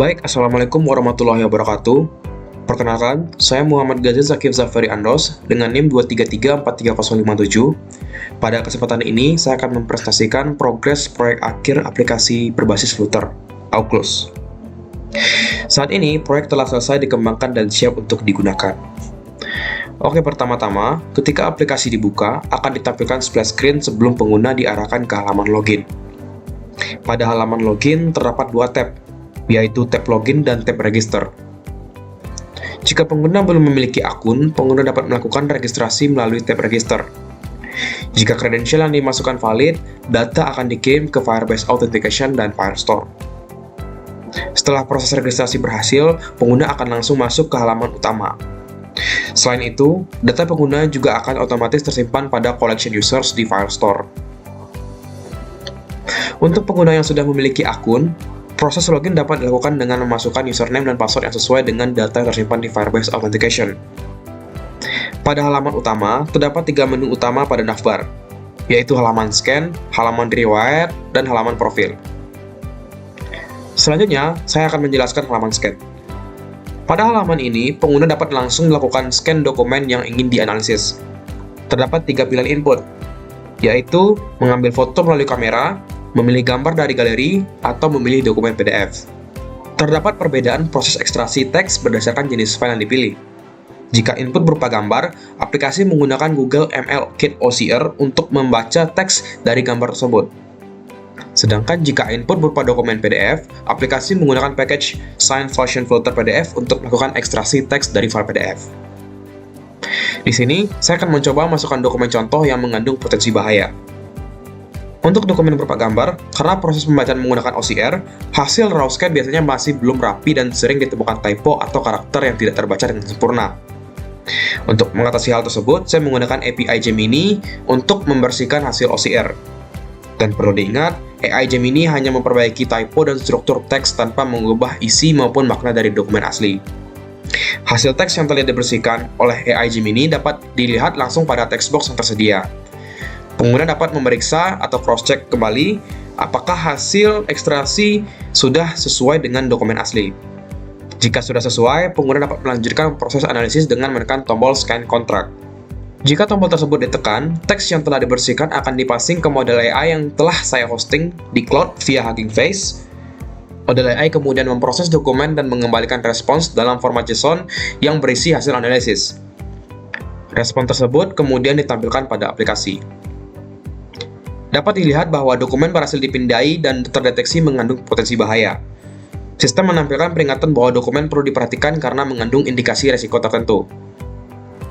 Baik, Assalamualaikum warahmatullahi wabarakatuh. Perkenalkan, saya Muhammad Ghazal Zakif Zafari Andos dengan NIM 233435057. Pada kesempatan ini, saya akan mempresentasikan progres proyek akhir aplikasi berbasis Flutter, Auklus. Saat ini, proyek telah selesai dikembangkan dan siap untuk digunakan. Oke, pertama-tama, ketika aplikasi dibuka, akan ditampilkan splash screen sebelum pengguna diarahkan ke halaman login. Pada halaman login, terdapat dua tab, yaitu tab login dan tab register. Jika pengguna belum memiliki akun, pengguna dapat melakukan registrasi melalui tab register. Jika kredensial yang dimasukkan valid, data akan dikirim ke Firebase Authentication dan Firestore. Setelah proses registrasi berhasil, pengguna akan langsung masuk ke halaman utama. Selain itu, data pengguna juga akan otomatis tersimpan pada collection users di Firestore. Untuk pengguna yang sudah memiliki akun, proses login dapat dilakukan dengan memasukkan username dan password yang sesuai dengan data yang tersimpan di Firebase Authentication. Pada halaman utama, terdapat 3 menu utama pada navbar, yaitu halaman scan, halaman riwayat, dan halaman profil. Selanjutnya, saya akan menjelaskan halaman scan. Pada halaman ini, pengguna dapat langsung melakukan scan dokumen yang ingin dianalisis. Terdapat 3 pilihan input, yaitu mengambil foto melalui kamera, memilih gambar dari galeri, atau memilih dokumen PDF. Terdapat perbedaan proses ekstraksi teks berdasarkan jenis file yang dipilih. Jika input berupa gambar, aplikasi menggunakan Google ML Kit OCR untuk membaca teks dari gambar tersebut. Sedangkan jika input berupa dokumen PDF, aplikasi menggunakan package SignFusion Filter PDF untuk melakukan ekstraksi teks dari file PDF. Di sini, saya akan mencoba masukkan dokumen contoh yang mengandung potensi bahaya. Untuk dokumen berupa gambar, karena proses pembacaan menggunakan OCR, hasil raw scan biasanya masih belum rapi dan sering ditemukan typo atau karakter yang tidak terbaca dengan sempurna. Untuk mengatasi hal tersebut, saya menggunakan API Gemini untuk membersihkan hasil OCR. Dan perlu diingat, AI Gemini hanya memperbaiki typo dan struktur teks tanpa mengubah isi maupun makna dari dokumen asli. Hasil teks yang telah dibersihkan oleh AI Gemini dapat dilihat langsung pada text box yang tersedia. Pengguna dapat memeriksa atau cross-check kembali apakah hasil ekstraksi sudah sesuai dengan dokumen asli. Jika sudah sesuai, pengguna dapat melanjutkan proses analisis dengan menekan tombol Scan Contract. Jika tombol tersebut ditekan, teks yang telah dibersihkan akan dipasing ke model AI yang telah saya hosting di cloud via Hugging Face. Model AI kemudian memproses dokumen dan mengembalikan respons dalam format JSON yang berisi hasil analisis. Respon tersebut kemudian ditampilkan pada aplikasi. Dapat dilihat bahwa dokumen berhasil dipindai dan terdeteksi mengandung potensi bahaya. Sistem menampilkan peringatan bahwa dokumen perlu diperhatikan karena mengandung indikasi risiko tertentu.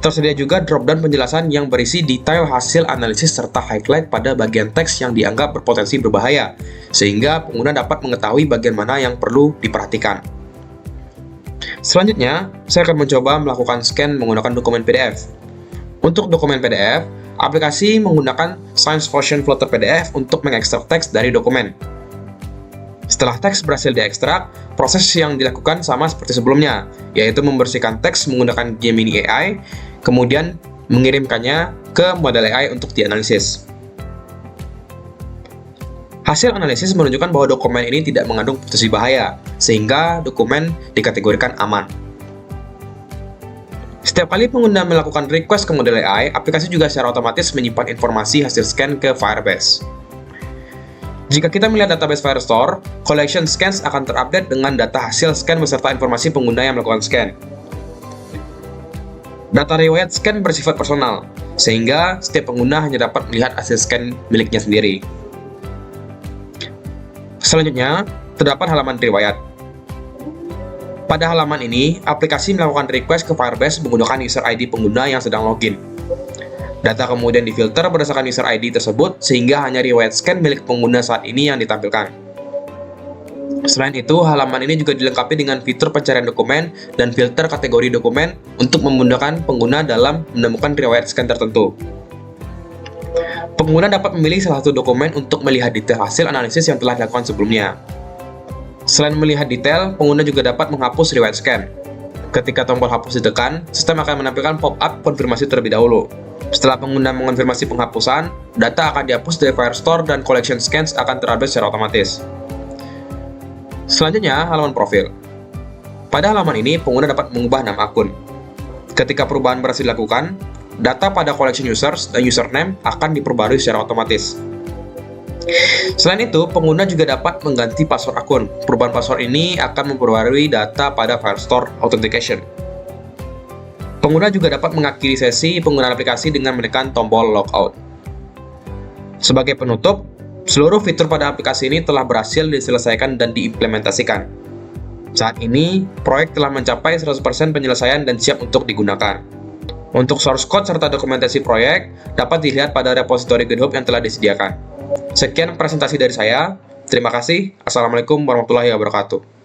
Tersedia juga drop-down penjelasan yang berisi detail hasil analisis serta highlight pada bagian teks yang dianggap berpotensi berbahaya, sehingga pengguna dapat mengetahui bagian mana yang perlu diperhatikan. Selanjutnya, saya akan mencoba melakukan scan menggunakan dokumen PDF. Untuk dokumen PDF, aplikasi menggunakan SignFusion Filter PDF untuk mengekstrak teks dari dokumen. Setelah teks berhasil diekstrak, proses yang dilakukan sama seperti sebelumnya, yaitu membersihkan teks menggunakan Gemini AI, kemudian mengirimkannya ke model AI untuk dianalisis. Hasil analisis menunjukkan bahwa dokumen ini tidak mengandung potensi bahaya, sehingga dokumen dikategorikan aman. Setiap kali pengguna melakukan request ke model AI, aplikasi juga secara otomatis menyimpan informasi hasil scan ke Firebase. Jika kita melihat database Firestore, collection scans akan terupdate dengan data hasil scan beserta informasi pengguna yang melakukan scan. Data riwayat scan bersifat personal, sehingga setiap pengguna hanya dapat melihat hasil scan miliknya sendiri. Selanjutnya, terdapat halaman riwayat. Pada halaman ini, aplikasi melakukan request ke Firebase menggunakan user ID pengguna yang sedang login. Data kemudian difilter berdasarkan user ID tersebut, sehingga hanya riwayat scan milik pengguna saat ini yang ditampilkan. Selain itu, halaman ini juga dilengkapi dengan fitur pencarian dokumen dan filter kategori dokumen untuk memudahkan pengguna dalam menemukan riwayat scan tertentu. Pengguna dapat memilih salah satu dokumen untuk melihat detail hasil analisis yang telah dilakukan sebelumnya. Selain melihat detail, pengguna juga dapat menghapus riwayat scan. Ketika tombol hapus ditekan, sistem akan menampilkan pop-up konfirmasi terlebih dahulu. Setelah pengguna mengonfirmasi penghapusan, data akan dihapus dari Firestore dan collection scans akan terupdate secara otomatis. Selanjutnya, halaman profil. Pada halaman ini, pengguna dapat mengubah nama akun. Ketika perubahan berhasil dilakukan, data pada collection users dan username akan diperbarui secara otomatis. Selain itu, pengguna juga dapat mengganti password akun. Perubahan password ini akan memperbarui data pada Firestore Authentication. Pengguna juga dapat mengakhiri sesi penggunaan aplikasi dengan menekan tombol logout. Sebagai penutup, seluruh fitur pada aplikasi ini telah berhasil diselesaikan dan diimplementasikan. Saat ini, proyek telah mencapai 100% penyelesaian dan siap untuk digunakan. Untuk source code serta dokumentasi proyek dapat dilihat pada repositori GitHub yang telah disediakan. Sekian presentasi dari saya. Terima kasih. Assalamualaikum warahmatullahi wabarakatuh.